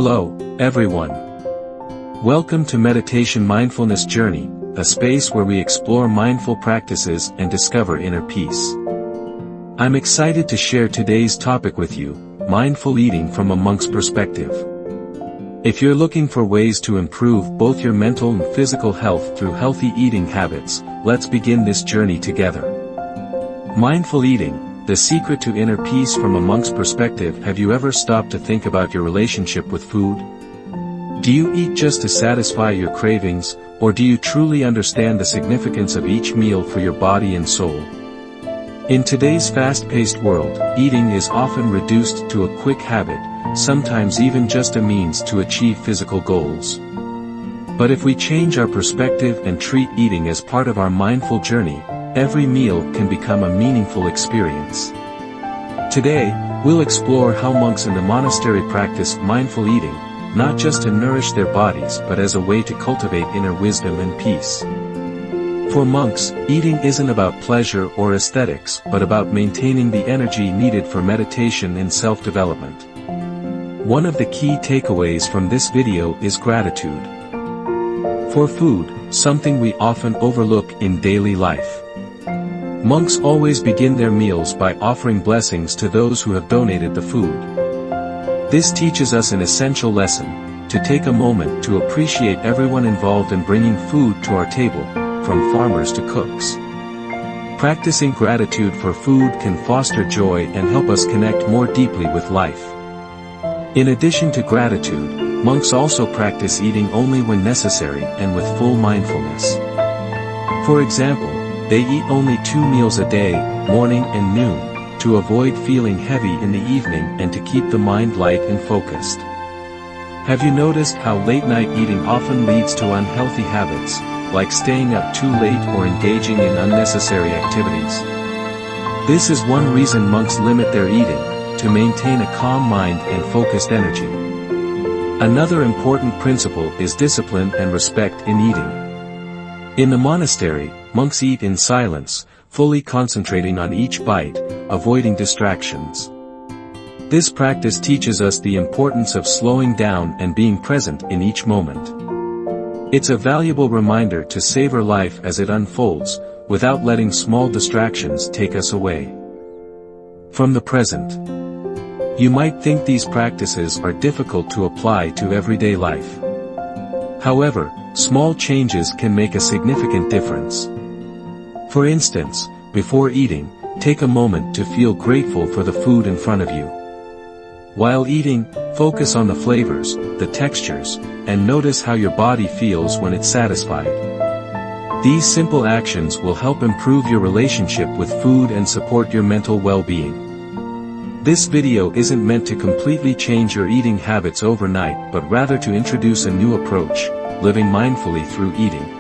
Hello, everyone. Welcome to Meditation Mindfulness Journey, a space where we explore mindful practices and discover inner peace. I'm excited to share today's topic with you, mindful eating from a monk's perspective. If you're looking for ways to improve both your mental and physical health through healthy eating habits, let's begin this journey together. Mindful eating, the secret to inner peace from a monk's perspective. Have you ever stopped to think about your relationship with food? Do you eat just to satisfy your cravings, or do you truly understand the significance of each meal for your body and soul? In today's fast-paced world, eating is often reduced to a quick habit, sometimes even just a means to achieve physical goals. But if we change our perspective and treat eating as part of our mindful journey, every meal can become a meaningful experience. Today, we'll explore how monks in the monastery practice mindful eating, not just to nourish their bodies but as a way to cultivate inner wisdom and peace. For monks, eating isn't about pleasure or aesthetics but about maintaining the energy needed for meditation and self-development. One of the key takeaways from this video is gratitude for food, something we often overlook in daily life. Monks always begin their meals by offering blessings to those who have donated the food. This teaches us an essential lesson, to take a moment to appreciate everyone involved in bringing food to our table, from farmers to cooks. Practicing gratitude for food can foster joy and help us connect more deeply with life. In addition to gratitude, monks also practice eating only when necessary and with full mindfulness. For example, they eat only 2 meals a day, morning and noon, to avoid feeling heavy in the evening and to keep the mind light and focused. Have you noticed how late-night eating often leads to unhealthy habits, like staying up too late or engaging in unnecessary activities? This is one reason monks limit their eating, to maintain a calm mind and focused energy. Another important principle is discipline and respect in eating. In the monastery, monks eat in silence, fully concentrating on each bite, avoiding distractions. This practice teaches us the importance of slowing down and being present in each moment. It's a valuable reminder to savor life as it unfolds, without letting small distractions take us away from the present. You might think these practices are difficult to apply to everyday life. However, small changes can make a significant difference. For instance, before eating, take a moment to feel grateful for the food in front of you. While eating, focus on the flavors, the textures, and notice how your body feels when it's satisfied. These simple actions will help improve your relationship with food and support your mental well-being. This video isn't meant to completely change your eating habits overnight but rather to introduce a new approach, living mindfully through eating.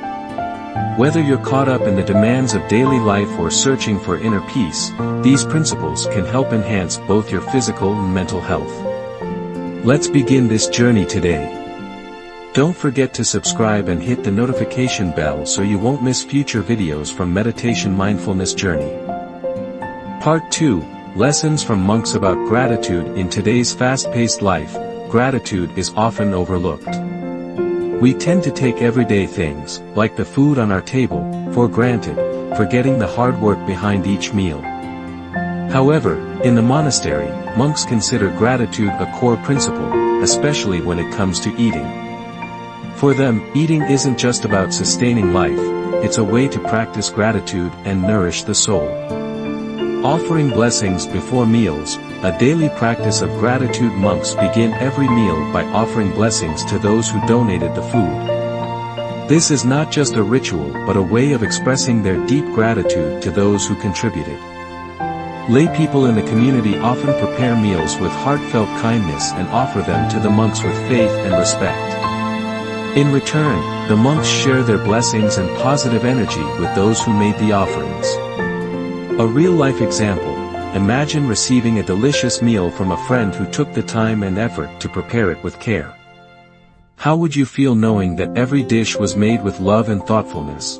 Whether you're caught up in the demands of daily life or searching for inner peace, these principles can help enhance both your physical and mental health. Let's begin this journey today. Don't forget to subscribe and hit the notification bell so you won't miss future videos from Meditation Mindfulness Journey. Part 2. Lessons from monks about gratitude. In today's fast-paced life, gratitude is often overlooked. We tend to take everyday things, like the food on our table, for granted, forgetting the hard work behind each meal. However, in the monastery, monks consider gratitude a core principle, especially when it comes to eating. For them, eating isn't just about sustaining life, it's a way to practice gratitude and nourish the soul. Offering blessings before meals, a daily practice of gratitude. Monks begin every meal by offering blessings to those who donated the food. This is not just a ritual but a way of expressing their deep gratitude to those who contributed. Lay people in the community often prepare meals with heartfelt kindness and offer them to the monks with faith and respect. In return, the monks share their blessings and positive energy with those who made the offerings. A real-life example: imagine receiving a delicious meal from a friend who took the time and effort to prepare it with care. How would you feel knowing that every dish was made with love and thoughtfulness?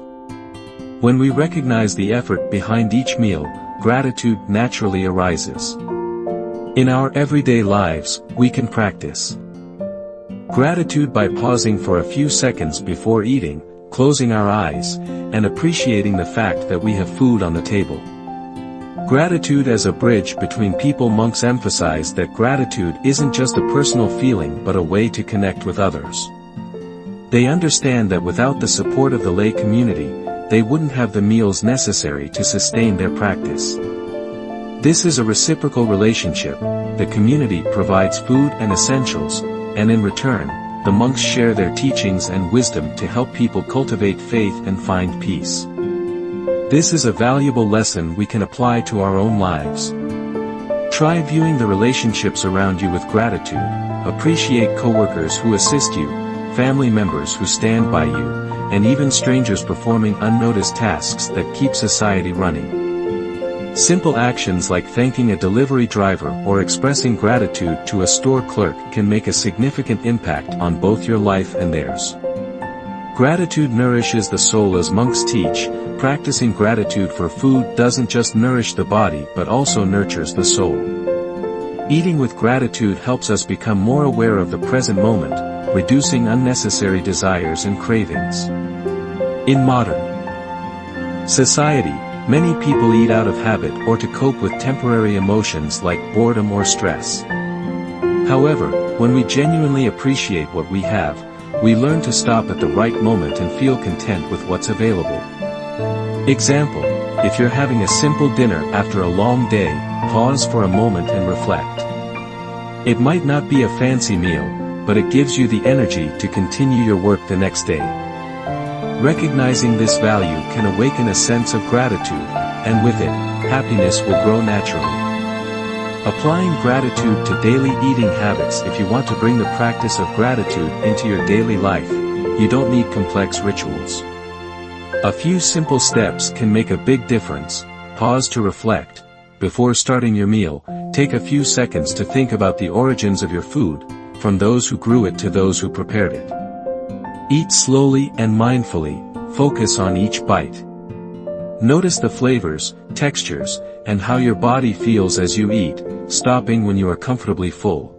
When we recognize the effort behind each meal, gratitude naturally arises. In our everyday lives, we can practice Gratitude by pausing for a few seconds before eating, closing our eyes, and appreciating the fact that we have food on the table. Gratitude as a bridge between people. Monks emphasize that gratitude isn't just a personal feeling but a way to connect with others. They understand that without the support of the lay community, they wouldn't have the meals necessary to sustain their practice. This is a reciprocal relationship. The community provides food and essentials, and in return, the monks share their teachings and wisdom to help people cultivate faith and find peace. This is a valuable lesson we can apply to our own lives. Try viewing the relationships around you with gratitude. Appreciate coworkers who assist you, family members who stand by you, and even strangers performing unnoticed tasks that keep society running. Simple actions like thanking a delivery driver or expressing gratitude to a store clerk can make a significant impact on both your life and theirs. Gratitude nourishes the soul. As monks teach, practicing gratitude for food doesn't just nourish the body but also nurtures the soul. Eating with gratitude helps us become more aware of the present moment, reducing unnecessary desires and cravings. In modern society, many people eat out of habit or to cope with temporary emotions like boredom or stress. However, when we genuinely appreciate what we have, we learn to stop at the right moment and feel content with what's available. Example: if you're having a simple dinner after a long day, pause for a moment and reflect. It might not be a fancy meal, but it gives you the energy to continue your work the next day. Recognizing this value can awaken a sense of gratitude, and with it, happiness will grow naturally. Applying gratitude to daily eating habits. If you want to bring the practice of gratitude into your daily life, you don't need complex rituals. A few simple steps can make a big difference. Pause to reflect. Before starting your meal, take a few seconds to think about the origins of your food, from those who grew it to those who prepared it. Eat slowly and mindfully, focus on each bite. Notice the flavors, textures, and how your body feels as you eat, stopping when you are comfortably full.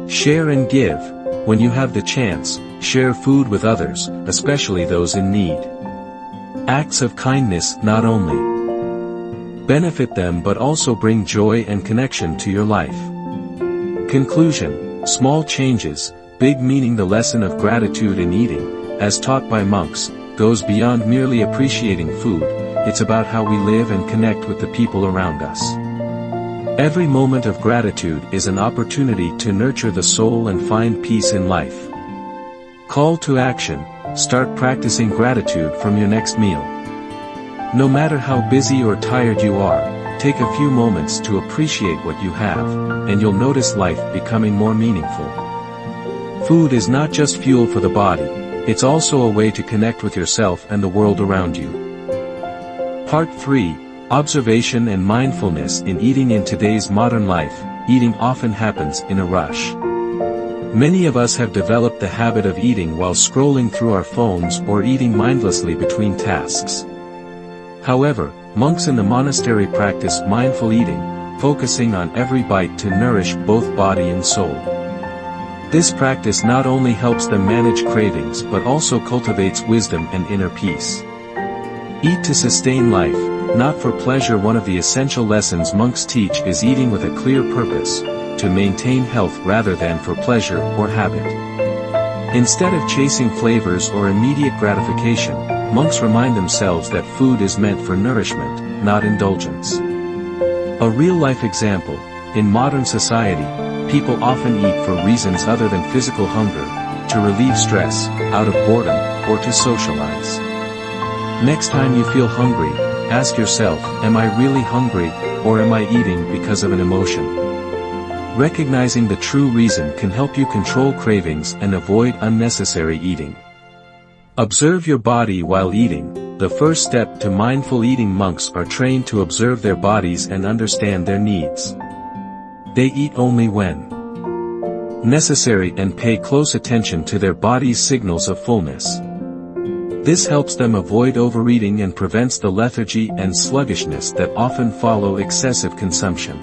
Share and give. When you have the chance, share food with others, especially those in need. Acts of kindness not only benefit them but also bring joy and connection to your life. Conclusion: small changes, big meaning. The lesson of gratitude in eating, as taught by monks, goes beyond merely appreciating food. It's about how we live and connect with the people around us. Every moment of gratitude is an opportunity to nurture the soul and find peace in life. Call to action: start practicing gratitude from your next meal. No matter how busy or tired you are, take a few moments to appreciate what you have, and you'll notice life becoming more meaningful. Food is not just fuel for the body, it's also a way to connect with yourself and the world around you. Part 3. Observation and mindfulness in eating. In today's modern life, eating often happens in a rush. Many of us have developed the habit of eating while scrolling through our phones or eating mindlessly between tasks. However, monks in the monastery practice mindful eating, focusing on every bite to nourish both body and soul. This practice not only helps them manage cravings but also cultivates wisdom and inner peace. Eat to sustain life, not for pleasure. One of the essential lessons monks teach is eating with a clear purpose, to maintain health rather than for pleasure or habit. Instead of chasing flavors or immediate gratification, monks remind themselves that food is meant for nourishment, not indulgence. A real-life example: in modern society, people often eat for reasons other than physical hunger, to relieve stress, out of boredom, or to socialize. Next time you feel hungry, ask yourself, am I really hungry, or am I eating because of an emotion? Recognizing the true reason can help you control cravings and avoid unnecessary eating. Observe your body while eating. The first step to mindful eating. Monks are trained to observe their bodies and understand their needs. They eat only when necessary and pay close attention to their body's signals of fullness. This helps them avoid overeating and prevents the lethargy and sluggishness that often follow excessive consumption.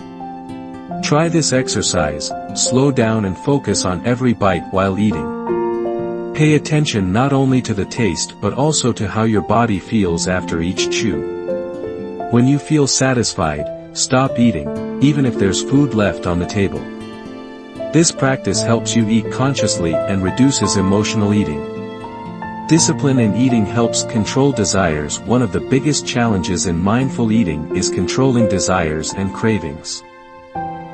Try this exercise: slow down and focus on every bite while eating. Pay attention not only to the taste but also to how your body feels after each chew. When you feel satisfied, stop eating, even if there's food left on the table. This practice helps you eat consciously and reduces emotional eating. Discipline in eating helps control desires. One of the biggest challenges in mindful eating is controlling desires and cravings.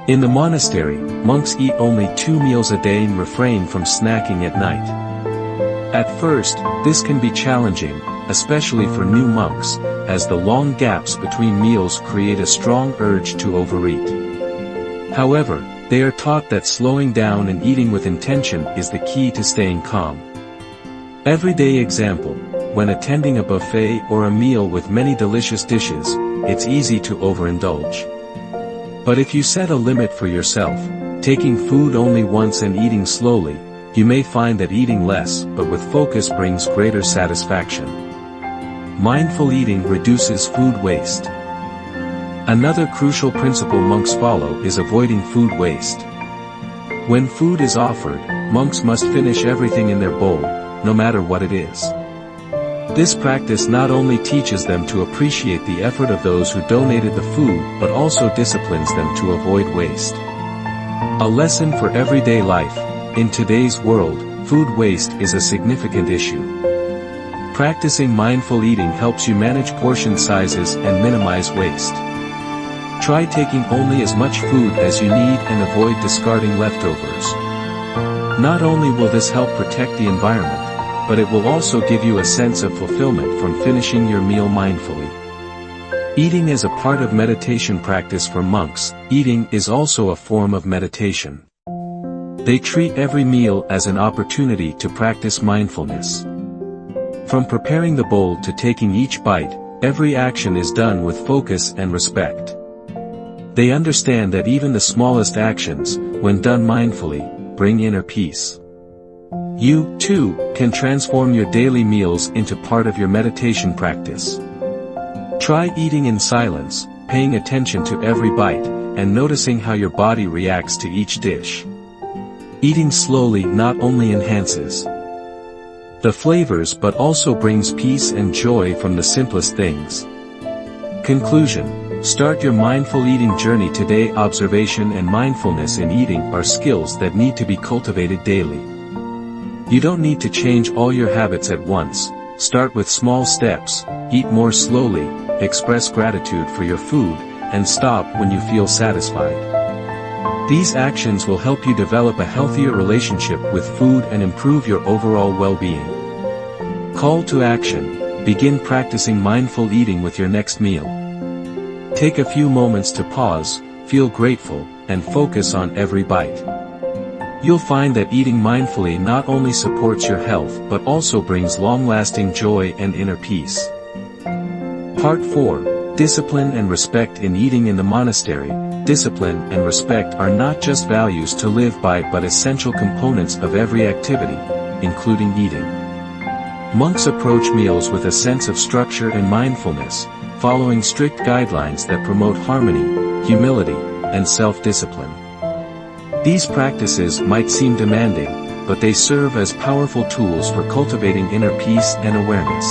In the monastery, monks eat only 2 meals a day and refrain from snacking at night. At first, this can be challenging, especially for new monks, as the long gaps between meals create a strong urge to overeat. However, they are taught that slowing down and eating with intention is the key to staying calm. Everyday example: when attending a buffet or a meal with many delicious dishes, it's easy to overindulge. But if you set a limit for yourself, taking food only once and eating slowly, you may find that eating less but with focus brings greater satisfaction. Mindful eating reduces food waste. Another crucial principle monks follow is avoiding food waste. When food is offered, monks must finish everything in their bowl, no matter what it is. This practice not only teaches them to appreciate the effort of those who donated the food but also disciplines them to avoid waste. A lesson for everyday life: in today's world, food waste is a significant issue. Practicing mindful eating helps you manage portion sizes and minimize waste. Try taking only as much food as you need and avoid discarding leftovers. Not only will this help protect the environment, but it will also give you a sense of fulfillment from finishing your meal mindfully. Eating as a part of meditation practice for monks, eating is also a form of meditation. They treat every meal as an opportunity to practice mindfulness. From preparing the bowl to taking each bite, every action is done with focus and respect. They understand that even the smallest actions, when done mindfully, bring inner peace. You, too, can transform your daily meals into part of your meditation practice. Try eating in silence, paying attention to every bite, and noticing how your body reacts to each dish. Eating slowly not only enhances the flavors but also brings peace and joy from the simplest things. Conclusion: start your mindful eating journey today. Observation and mindfulness in eating are skills that need to be cultivated daily. You don't need to change all your habits at once. Start with small steps, eat more slowly, express gratitude for your food, and stop when you feel satisfied. These actions will help you develop a healthier relationship with food and improve your overall well-being. Call to action: begin practicing mindful eating with your next meal. Take a few moments to pause, feel grateful, and focus on every bite. You'll find that eating mindfully not only supports your health but also brings long-lasting joy and inner peace. Part 4: Discipline and Respect in Eating in the Monastery. Discipline and respect are not just values to live by but essential components of every activity, including eating. Monks approach meals with a sense of structure and mindfulness, following strict guidelines that promote harmony, humility, and self-discipline. These practices might seem demanding, but they serve as powerful tools for cultivating inner peace and awareness.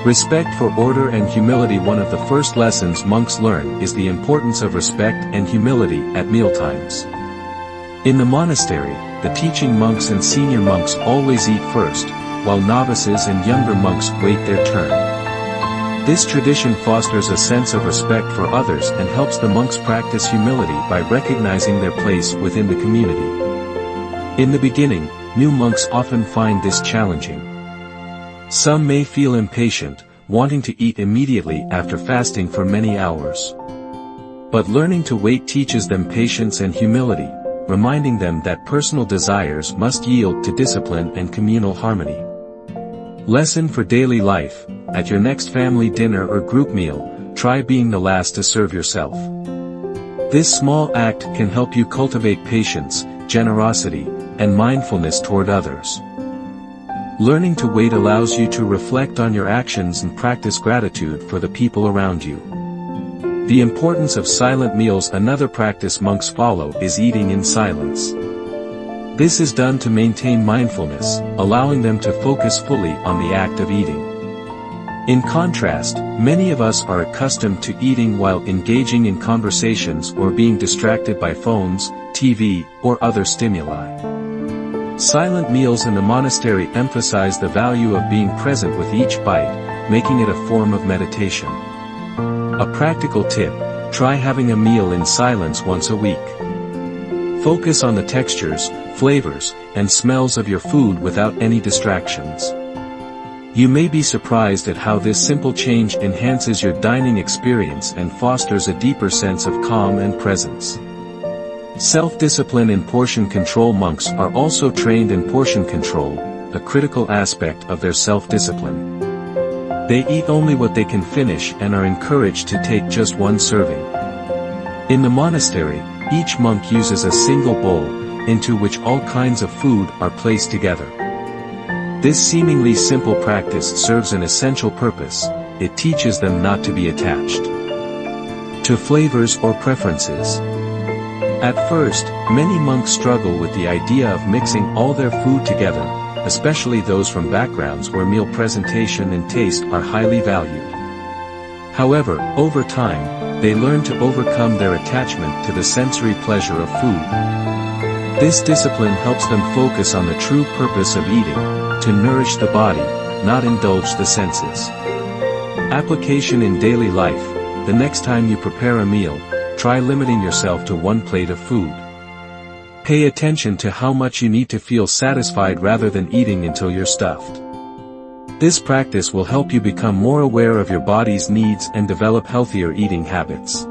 Respect for order and humility. One of the first lessons monks learn is the importance of respect and humility at mealtimes. In the monastery, the teaching monks and senior monks always eat first, while novices and younger monks wait their turn. This tradition fosters a sense of respect for others and helps the monks practice humility by recognizing their place within the community. In the beginning, new monks often find this challenging. Some may feel impatient, wanting to eat immediately after fasting for many hours. But learning to wait teaches them patience and humility, reminding them that personal desires must yield to discipline and communal harmony. Lesson for daily life: at your next family dinner or group meal, try being the last to serve yourself. This small act can help you cultivate patience, generosity, and mindfulness toward others. Learning to wait allows you to reflect on your actions and practice gratitude for the people around you. The importance of silent meals. Another practice monks follow is eating in silence. This is done to maintain mindfulness, allowing them to focus fully on the act of eating. In contrast, many of us are accustomed to eating while engaging in conversations or being distracted by phones, TV, or other stimuli. Silent meals in the monastery emphasize the value of being present with each bite, making it a form of meditation. A practical tip: try having a meal in silence once a week. Focus on the textures, flavors, and smells of your food without any distractions. You may be surprised at how this simple change enhances your dining experience and fosters a deeper sense of calm and presence. Self-discipline in portion control. Monks are also trained in portion control, a critical aspect of their self-discipline. They eat only what they can finish and are encouraged to take just one serving. In the monastery, each monk uses a single bowl, into which all kinds of food are placed together. This seemingly simple practice serves an essential purpose: it teaches them not to be attached to flavors or preferences. At first, many monks struggle with the idea of mixing all their food together, especially those from backgrounds where meal presentation and taste are highly valued. However, over time, they learn to overcome their attachment to the sensory pleasure of food. This discipline helps them focus on the true purpose of eating: to nourish the body, not indulge the senses. Application in daily life: the next time you prepare a meal, try limiting yourself to one plate of food. Pay attention to how much you need to feel satisfied rather than eating until you're stuffed. This practice will help you become more aware of your body's needs and develop healthier eating habits.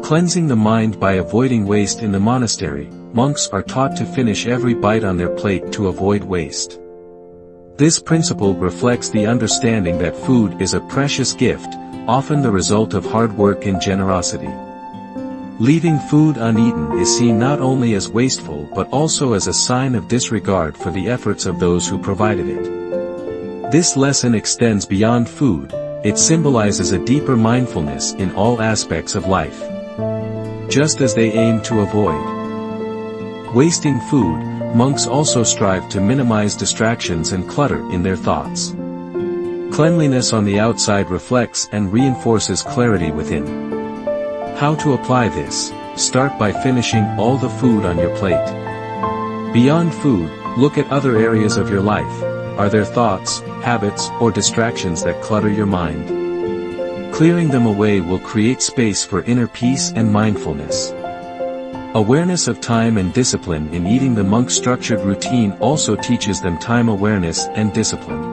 Cleansing the mind by avoiding waste. In the monastery, monks are taught to finish every bite on their plate to avoid waste. This principle reflects the understanding that food is a precious gift, often the result of hard work and generosity. Leaving food uneaten is seen not only as wasteful but also as a sign of disregard for the efforts of those who provided it. This lesson extends beyond food; it symbolizes a deeper mindfulness in all aspects of life. Just as they aim to avoid wasting food, monks also strive to minimize distractions and clutter in their thoughts. Cleanliness on the outside reflects and reinforces clarity within. How to apply this? Start by finishing all the food on your plate. Beyond food, look at other areas of your life. Are there thoughts, habits, or distractions that clutter your mind? Clearing them away will create space for inner peace and mindfulness. Awareness of time and discipline in eating. The monk's structured routine also teaches them time awareness and discipline.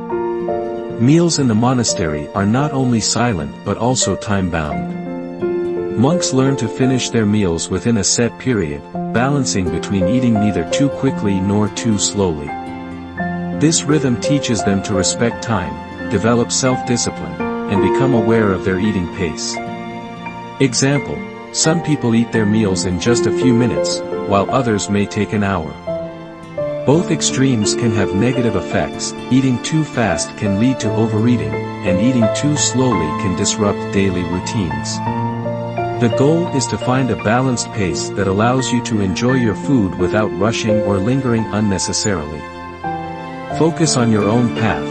Meals in the monastery are not only silent but also time-bound. Monks learn to finish their meals within a set period, balancing between eating neither too quickly nor too slowly. This rhythm teaches them to respect time, develop self-discipline, and become aware of their eating pace. Example: some people eat their meals in just a few minutes, while others may take an hour. Both extremes can have negative effects. Eating too fast can lead to overeating, and eating too slowly can disrupt daily routines. The goal is to find a balanced pace that allows you to enjoy your food without rushing or lingering unnecessarily. Focus on your own path,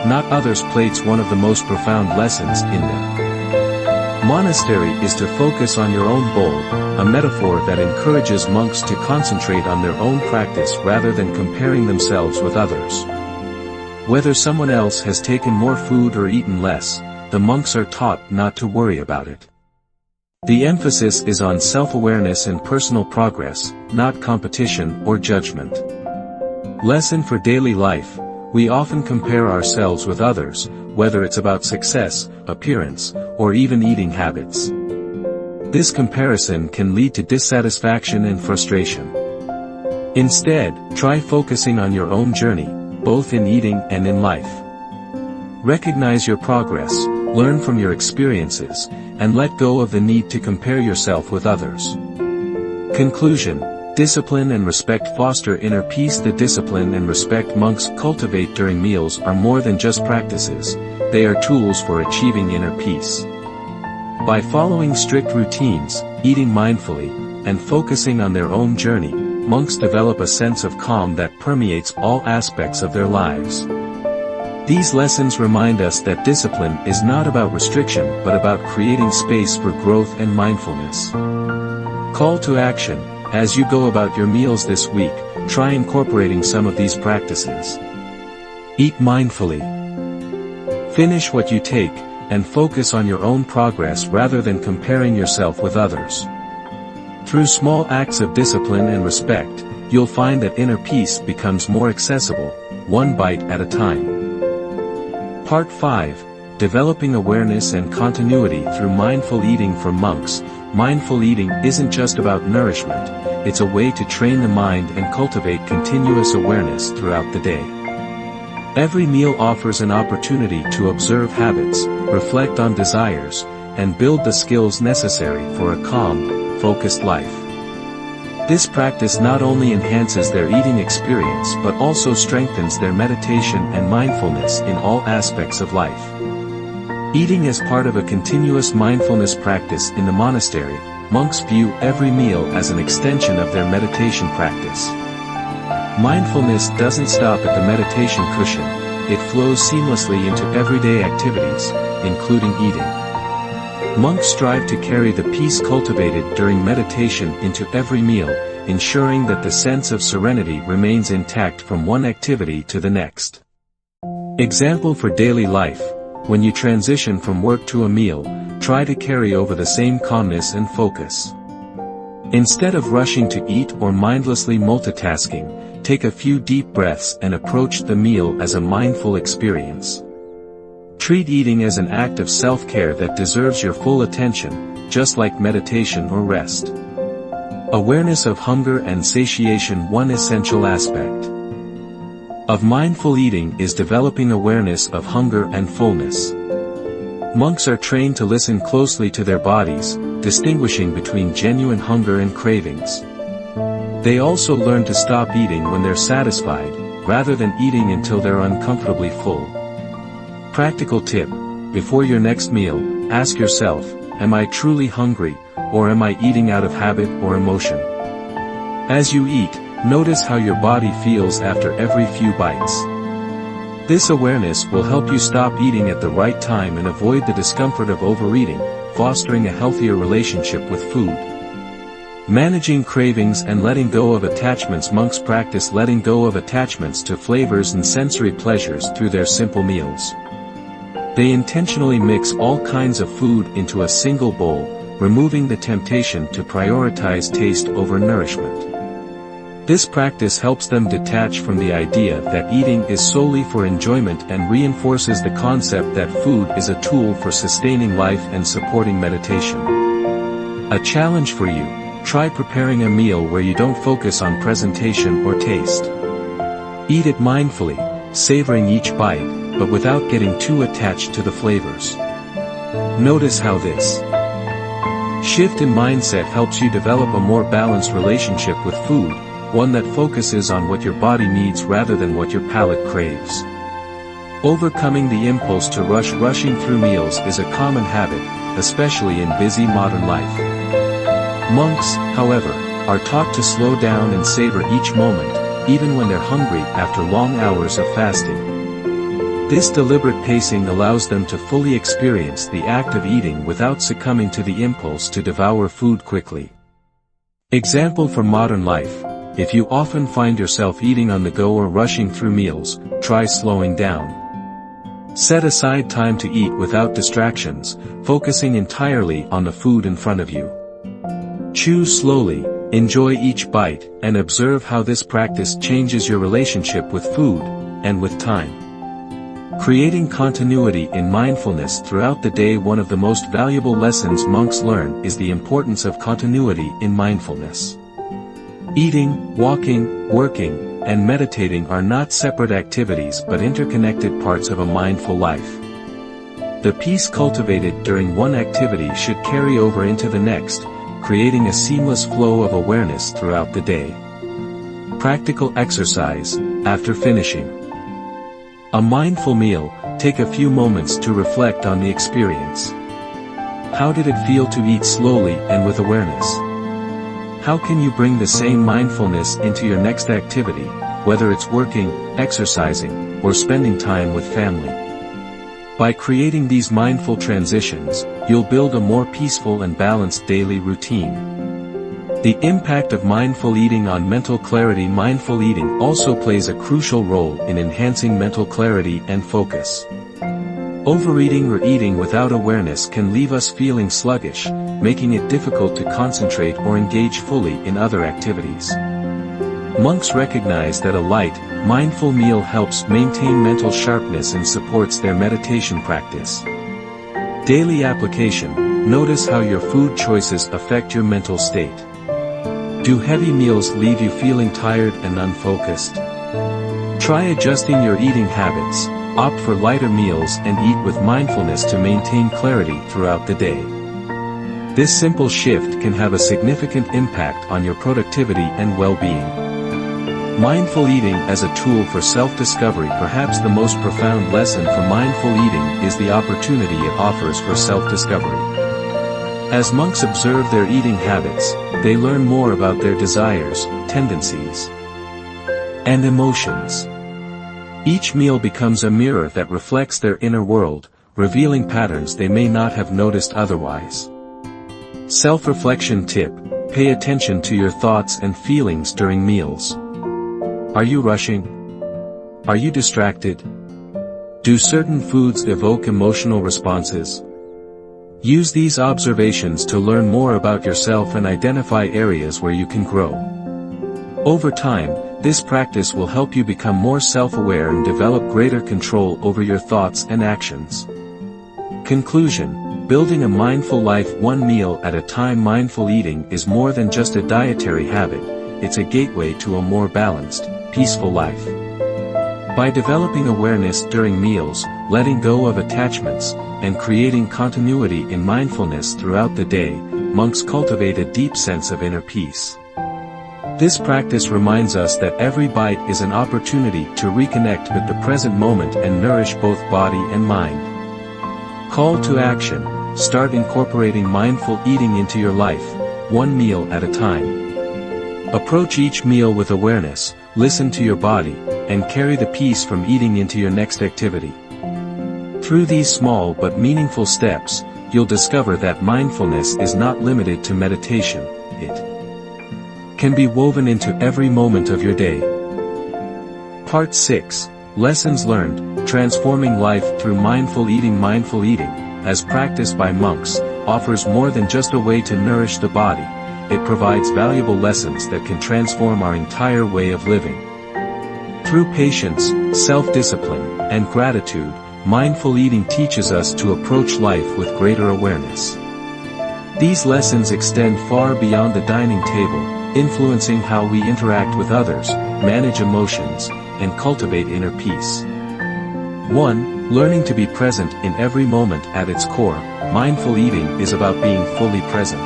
not others' plates. One of the most profound lessons in the monastery is to focus on your own bowl, a metaphor that encourages monks to concentrate on their own practice rather than comparing themselves with others. Whether someone else has taken more food or eaten less, the monks are taught not to worry about it. The emphasis is on self-awareness and personal progress, not competition or judgment. Lesson for daily life: we often compare ourselves with others, whether it's about success, appearance, or even eating habits. This comparison can lead to dissatisfaction and frustration. Instead, try focusing on your own journey, both in eating and in life. Recognize your progress, learn from your experiences, and let go of the need to compare yourself with others. Conclusion: discipline and respect foster inner peace. The discipline and respect monks cultivate during meals are more than just practices, they are tools for achieving inner peace. By following strict routines, eating mindfully, and focusing on their own journey, monks develop a sense of calm that permeates all aspects of their lives. These lessons remind us that discipline is not about restriction but about creating space for growth and mindfulness. Call to action: as you go about your meals this week, try incorporating some of these practices. Eat mindfully. Finish what you take, and focus on your own progress rather than comparing yourself with others. Through small acts of discipline and respect, you'll find that inner peace becomes more accessible, one bite at a time. Part 5. Developing awareness and continuity through mindful eating for monks. Mindful eating isn't just about nourishment, it's a way to train the mind and cultivate continuous awareness throughout the day. Every meal offers an opportunity to observe habits, reflect on desires, and build the skills necessary for a calm, focused life. This practice not only enhances their eating experience but also strengthens their meditation and mindfulness in all aspects of life. Eating as part of a continuous mindfulness practice in the monastery, monks view every meal as an extension of their meditation practice. Mindfulness doesn't stop at the meditation cushion, it flows seamlessly into everyday activities, including eating. Monks strive to carry the peace cultivated during meditation into every meal, ensuring that the sense of serenity remains intact from one activity to the next. Example for daily life: when you transition from work to a meal, try to carry over the same calmness and focus. Instead of rushing to eat or mindlessly multitasking, take a few deep breaths and approach the meal as a mindful experience. Treat eating as an act of self-care that deserves your full attention, just like meditation or rest. Awareness of hunger and satiation. One essential aspect of mindful eating is developing awareness of hunger and fullness. Monks are trained to listen closely to their bodies, distinguishing between genuine hunger and cravings. They also learn to stop eating when they're satisfied, rather than eating until they're uncomfortably full. Practical tip: before your next meal, ask yourself, am I truly hungry, or am I eating out of habit or emotion? As you eat, notice how your body feels after every few bites. This awareness will help you stop eating at the right time and avoid the discomfort of overeating, fostering a healthier relationship with food. Managing cravings and letting go of attachments. Monks practice letting go of attachments to flavors and sensory pleasures through their simple meals. They intentionally mix all kinds of food into a single bowl, removing the temptation to prioritize taste over nourishment. This practice helps them detach from the idea that eating is solely for enjoyment and reinforces the concept that food is a tool for sustaining life and supporting meditation. A challenge for you: try preparing a meal where you don't focus on presentation or taste. Eat it mindfully, savoring each bite, but without getting too attached to the flavors. Notice how this shift in mindset helps you develop a more balanced relationship with food, one that focuses on what your body needs rather than what your palate craves. Overcoming the impulse to rushing through meals is a common habit, especially in busy modern life. Monks, however, are taught to slow down and savor each moment, even when they're hungry after long hours of fasting. This deliberate pacing allows them to fully experience the act of eating without succumbing to the impulse to devour food quickly. Example for modern life: if you often find yourself eating on the go or rushing through meals, try slowing down. Set aside time to eat without distractions, focusing entirely on the food in front of you. Chew slowly, enjoy each bite, and observe how this practice changes your relationship with food, and with time. Creating continuity in mindfulness throughout the day. One of the most valuable lessons monks learn is the importance of continuity in mindfulness. Eating, walking, working, and meditating are not separate activities but interconnected parts of a mindful life. The peace cultivated during one activity should carry over into the next, creating a seamless flow of awareness throughout the day. Practical exercise: after finishing a mindful meal, take a few moments to reflect on the experience. How did it feel to eat slowly and with awareness? How can you bring the same mindfulness into your next activity, whether it's working, exercising, or spending time with family? By creating these mindful transitions, you'll build a more peaceful and balanced daily routine. The impact of mindful eating on mental clarity. Mindful eating also plays a crucial role in enhancing mental clarity and focus. Overeating or eating without awareness can leave us feeling sluggish, making it difficult to concentrate or engage fully in other activities. Monks recognize that a light, mindful meal helps maintain mental sharpness and supports their meditation practice. Daily application: notice how your food choices affect your mental state. Do heavy meals leave you feeling tired and unfocused? Try adjusting your eating habits. Opt for lighter meals and eat with mindfulness to maintain clarity throughout the day. This simple shift can have a significant impact on your productivity and well-being. Mindful eating as a tool for self-discovery. Perhaps the most profound lesson for mindful eating is the opportunity it offers for self-discovery. As monks observe their eating habits, they learn more about their desires, tendencies, and emotions. Each meal becomes a mirror that reflects their inner world, revealing patterns they may not have noticed otherwise. Self-reflection tip: pay attention to your thoughts and feelings during meals. Are you rushing? Are you distracted? Do certain foods evoke emotional responses? Use these observations to learn more about yourself and identify areas where you can grow. Over time, this practice will help you become more self-aware and develop greater control over your thoughts and actions. Conclusion: building a mindful life one meal at a time. Mindful eating is more than just a dietary habit, it's a gateway to a more balanced, peaceful life. By developing awareness during meals, letting go of attachments, and creating continuity in mindfulness throughout the day, monks cultivate a deep sense of inner peace. This practice reminds us that every bite is an opportunity to reconnect with the present moment and nourish both body and mind. Call to action: start incorporating mindful eating into your life, one meal at a time. Approach each meal with awareness, listen to your body, and carry the peace from eating into your next activity. Through these small but meaningful steps, you'll discover that mindfulness is not limited to meditation, it can be woven into every moment of your day. Part 6. Lessons Learned: Transforming Life Through Mindful Eating. Mindful eating, as practiced by monks, offers more than just a way to nourish the body. It provides valuable lessons that can transform our entire way of living. Through patience, self-discipline, and gratitude, mindful eating teaches us to approach life with greater awareness. These lessons extend far beyond the dining table, influencing how we interact with others, manage emotions, and cultivate inner peace. 1. Learning to be present in every moment. At its core, mindful eating is about being fully present.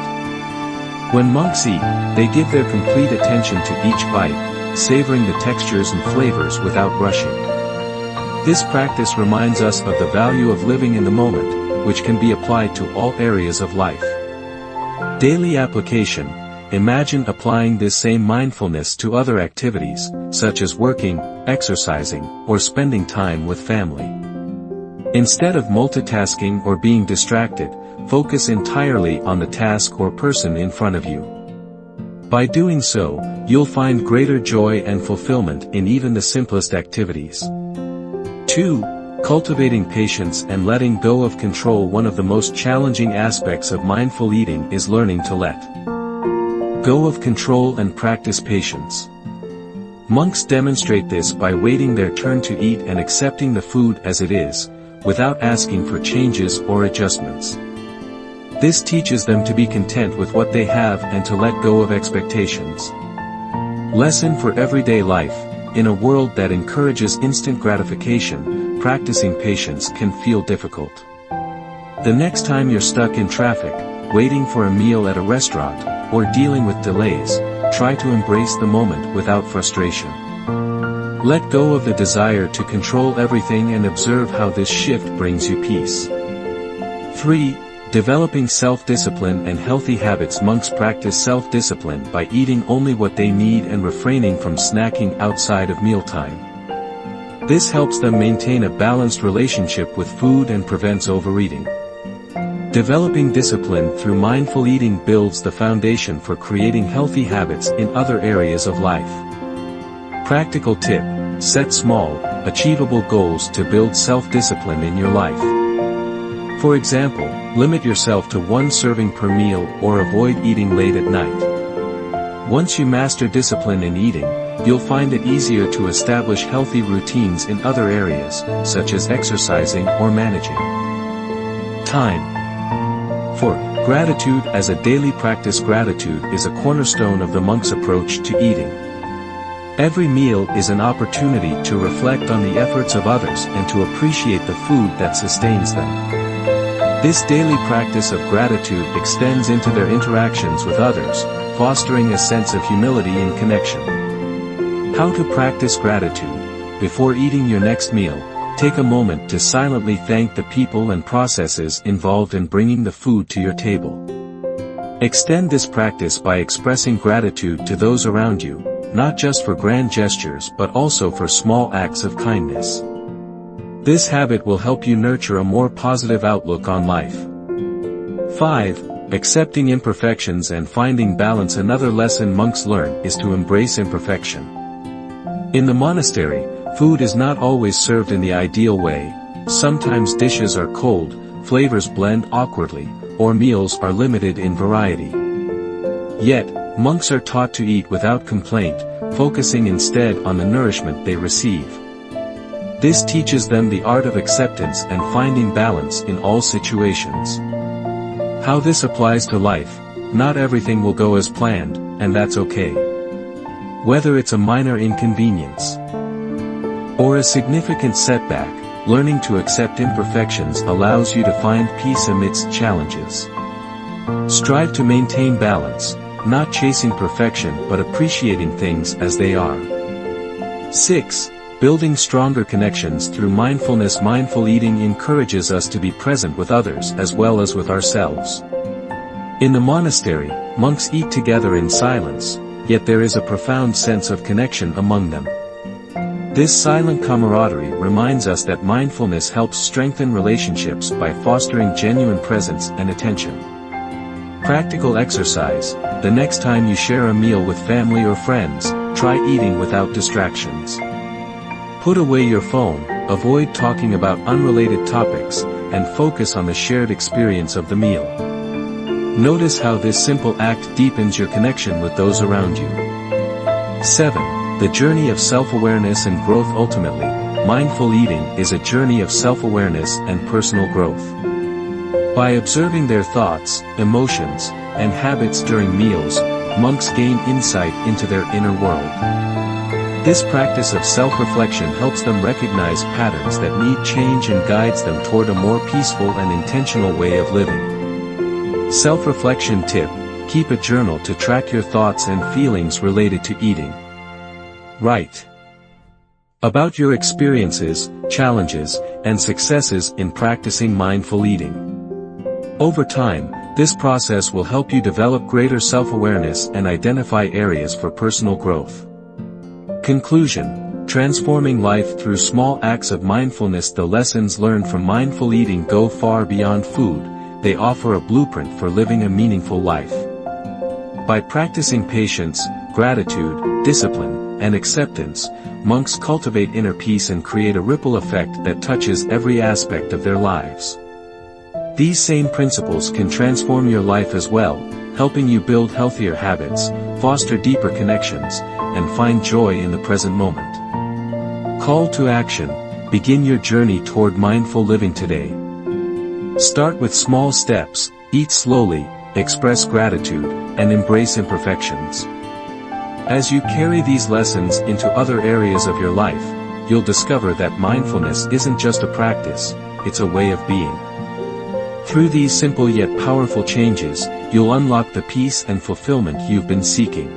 When monks eat, they give their complete attention to each bite, savoring the textures and flavors without rushing. This practice reminds us of the value of living in the moment, which can be applied to all areas of life. Daily application: imagine applying this same mindfulness to other activities, such as working, exercising, or spending time with family. Instead of multitasking or being distracted, focus entirely on the task or person in front of you. By doing so, you'll find greater joy and fulfillment in even the simplest activities. 2. Cultivating patience and letting go of control. One of the most challenging aspects of mindful eating is learning to let go of control and practice patience. Monks demonstrate this by waiting their turn to eat and accepting the food as it is, without asking for changes or adjustments. This teaches them to be content with what they have and to let go of expectations. Lesson for everyday life: in a world that encourages instant gratification, practicing patience can feel difficult. The next time you're stuck in traffic, waiting for a meal at a restaurant, or dealing with delays, try to embrace the moment without frustration. Let go of the desire to control everything and observe how this shift brings you peace. 3. Developing self-discipline and healthy habits. Monks practice self-discipline by eating only what they need and refraining from snacking outside of mealtime. This helps them maintain a balanced relationship with food and prevents overeating. Developing discipline through mindful eating builds the foundation for creating healthy habits in other areas of life. Practical tip: set small, achievable goals to build self-discipline in your life. For example, limit yourself to 1 serving per meal or avoid eating late at night. Once you master discipline in eating, you'll find it easier to establish healthy routines in other areas, such as exercising or managing time. For gratitude as a daily practice. Gratitude is a cornerstone of the monk's approach to eating. Every meal is an opportunity to reflect on the efforts of others and to appreciate the food that sustains them. This daily practice of gratitude extends into their interactions with others, fostering a sense of humility and connection. How to practice gratitude? Before eating your next meal, take a moment to silently thank the people and processes involved in bringing the food to your table. Extend this practice by expressing gratitude to those around you, not just for grand gestures but also for small acts of kindness. This habit will help you nurture a more positive outlook on life. 5. Accepting imperfections and finding balance. Another lesson monks learn is to embrace imperfection. In the monastery, food is not always served in the ideal way. Sometimes dishes are cold, flavors blend awkwardly, or meals are limited in variety. Yet, monks are taught to eat without complaint, focusing instead on the nourishment they receive. This teaches them the art of acceptance and finding balance in all situations. How this applies to life: not everything will go as planned, and that's okay. Whether it's a minor inconvenience or a significant setback, learning to accept imperfections allows you to find peace amidst challenges. Strive to maintain balance, not chasing perfection but appreciating things as they are. 6. Building stronger connections through mindfulness. Mindful eating encourages us to be present with others as well as with ourselves. In the monastery, monks eat together in silence, yet there is a profound sense of connection among them. This silent camaraderie reminds us that mindfulness helps strengthen relationships by fostering genuine presence and attention. Practical exercise: the next time you share a meal with family or friends, try eating without distractions. Put away your phone, avoid talking about unrelated topics, and focus on the shared experience of the meal. Notice how this simple act deepens your connection with those around you. 7. The journey of self-awareness and growth. Ultimately, mindful eating is a journey of self-awareness and personal growth. By observing their thoughts, emotions, and habits during meals, monks gain insight into their inner world. This practice of self-reflection helps them recognize patterns that need change and guides them toward a more peaceful and intentional way of living. Self-reflection tip: keep a journal to track your thoughts and feelings related to eating. Write about your experiences, challenges, and successes in practicing mindful eating. Over time, this process will help you develop greater self-awareness and identify areas for personal growth. Conclusion: transforming life through small acts of mindfulness. The lessons learned from mindful eating go far beyond food. They offer a blueprint for living a meaningful life. By practicing patience, gratitude, discipline, and acceptance, monks cultivate inner peace and create a ripple effect that touches every aspect of their lives. These same principles can transform your life as well, helping you build healthier habits, foster deeper connections, and find joy in the present moment. Call to action: begin your journey toward mindful living today. Start with small steps, eat slowly, express gratitude, and embrace imperfections. As you carry these lessons into other areas of your life, you'll discover that mindfulness isn't just a practice, it's a way of being. Through these simple yet powerful changes, you'll unlock the peace and fulfillment you've been seeking.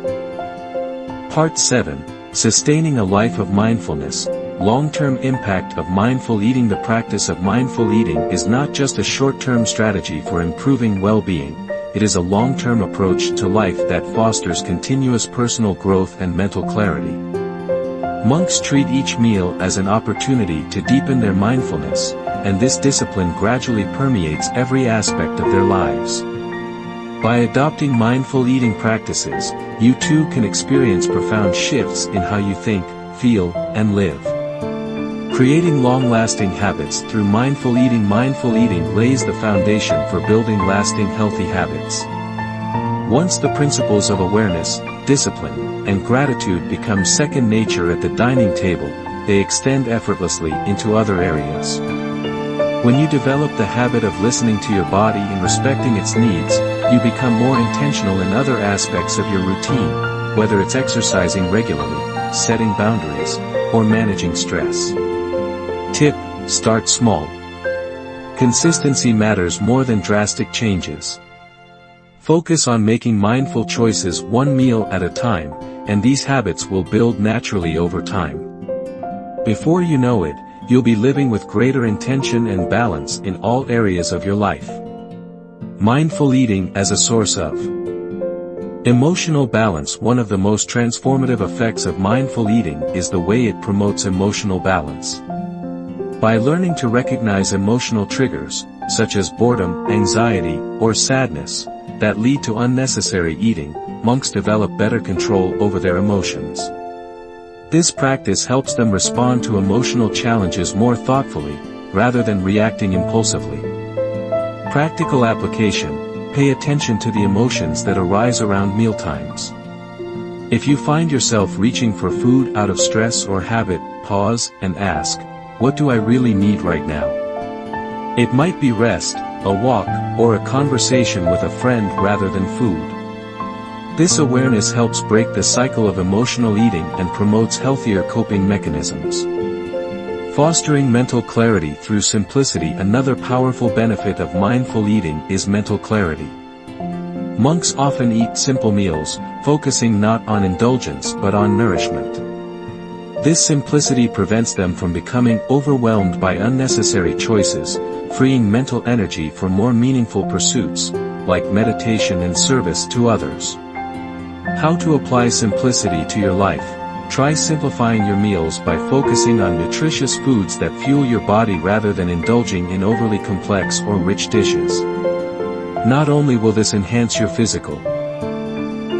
Part 7. Sustaining a life of mindfulness. long-term impact of mindful eating. The practice of mindful eating is not just a short-term strategy for improving well-being, it is a long-term approach to life that fosters continuous personal growth and mental clarity. Monks treat each meal as an opportunity to deepen their mindfulness, and this discipline gradually permeates every aspect of their lives. By adopting mindful eating practices, you too can experience profound shifts in how you think, feel, and live. Creating long-lasting habits through mindful eating. Mindful eating lays the foundation for building lasting healthy habits. Once the principles of awareness, discipline, and gratitude become second nature at the dining table, they extend effortlessly into other areas. When you develop the habit of listening to your body and respecting its needs, you become more intentional in other aspects of your routine, whether it's exercising regularly, setting boundaries, or managing stress. Tip: start small. Consistency matters more than drastic changes. Focus on making mindful choices one meal at a time, and these habits will build naturally over time. Before you know it, you'll be living with greater intention and balance in all areas of your life. Mindful eating as a source of emotional balance. One of the most transformative effects of mindful eating is the way it promotes emotional balance. By learning to recognize emotional triggers, such as boredom, anxiety, or sadness, that lead to unnecessary eating, monks develop better control over their emotions. This practice helps them respond to emotional challenges more thoughtfully, rather than reacting impulsively. Practical application: pay attention to the emotions that arise around mealtimes. If you find yourself reaching for food out of stress or habit, pause and ask, what do I really need right now? It might be rest, a walk, or a conversation with a friend rather than food. This awareness helps break the cycle of emotional eating and promotes healthier coping mechanisms. Fostering mental clarity through simplicity. Another powerful benefit of mindful eating is mental clarity. Monks often eat simple meals, focusing not on indulgence but on nourishment. This simplicity prevents them from becoming overwhelmed by unnecessary choices, freeing mental energy for more meaningful pursuits, like meditation and service to others. How to apply simplicity to your life? Try simplifying your meals by focusing on nutritious foods that fuel your body rather than indulging in overly complex or rich dishes. Not only will this enhance your physical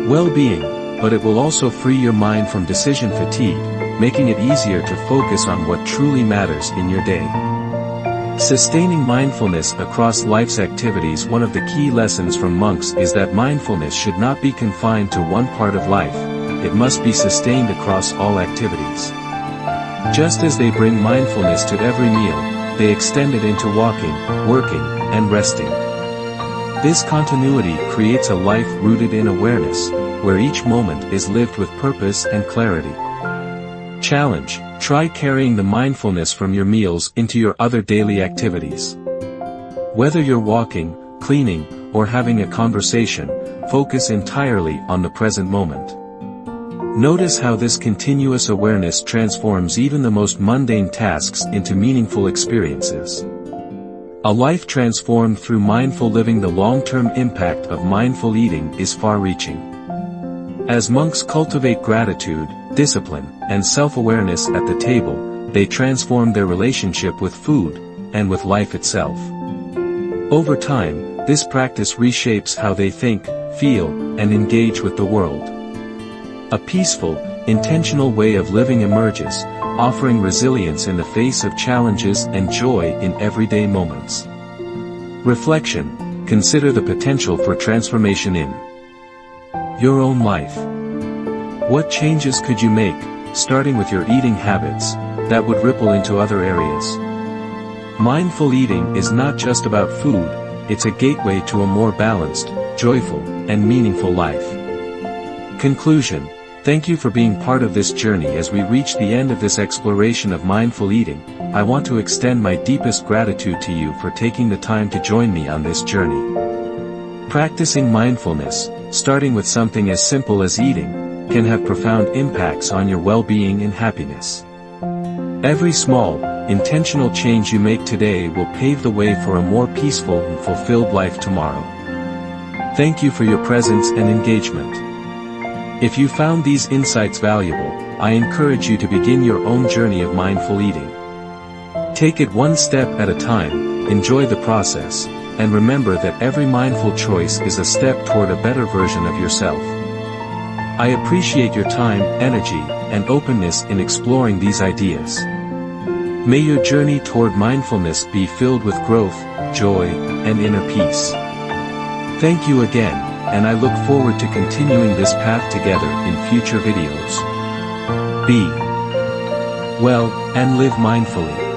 well-being, but it will also free your mind from decision fatigue, making it easier to focus on what truly matters in your day. Sustaining mindfulness across life's activities. One of the key lessons from monks is that mindfulness should not be confined to one part of life, it must be sustained across all activities. Just as they bring mindfulness to every meal, they extend it into walking, working, and resting. This continuity creates a life rooted in awareness, where each moment is lived with purpose and clarity. Challenge: try carrying the mindfulness from your meals into your other daily activities. Whether you're walking, cleaning, or having a conversation, focus entirely on the present moment. Notice how this continuous awareness transforms even the most mundane tasks into meaningful experiences. A life transformed through mindful living. The long-term impact of mindful eating is far-reaching. As monks cultivate gratitude, discipline, and self-awareness at the table, they transform their relationship with food, and with life itself. Over time, this practice reshapes how they think, feel, and engage with the world. A peaceful, intentional way of living emerges, offering resilience in the face of challenges and joy in everyday moments. Reflection: consider the potential for transformation in your own life. What changes could you make, starting with your eating habits, that would ripple into other areas? Mindful eating is not just about food, it's a gateway to a more balanced, joyful, and meaningful life. Conclusion: thank you for being part of this journey. As we reach the end of this exploration of mindful eating, I want to extend my deepest gratitude to you for taking the time to join me on this journey. Practicing mindfulness, starting with something as simple as eating, can have profound impacts on your well-being and happiness. Every small, intentional change you make today will pave the way for a more peaceful and fulfilled life tomorrow. Thank you for your presence and engagement. If you found these insights valuable, I encourage you to begin your own journey of mindful eating. Take it one step at a time, enjoy the process, and remember that every mindful choice is a step toward a better version of yourself. I appreciate your time, energy, and openness in exploring these ideas. May your journey toward mindfulness be filled with growth, joy, and inner peace. Thank you again, and I look forward to continuing this path together in future videos. Be well, and live mindfully.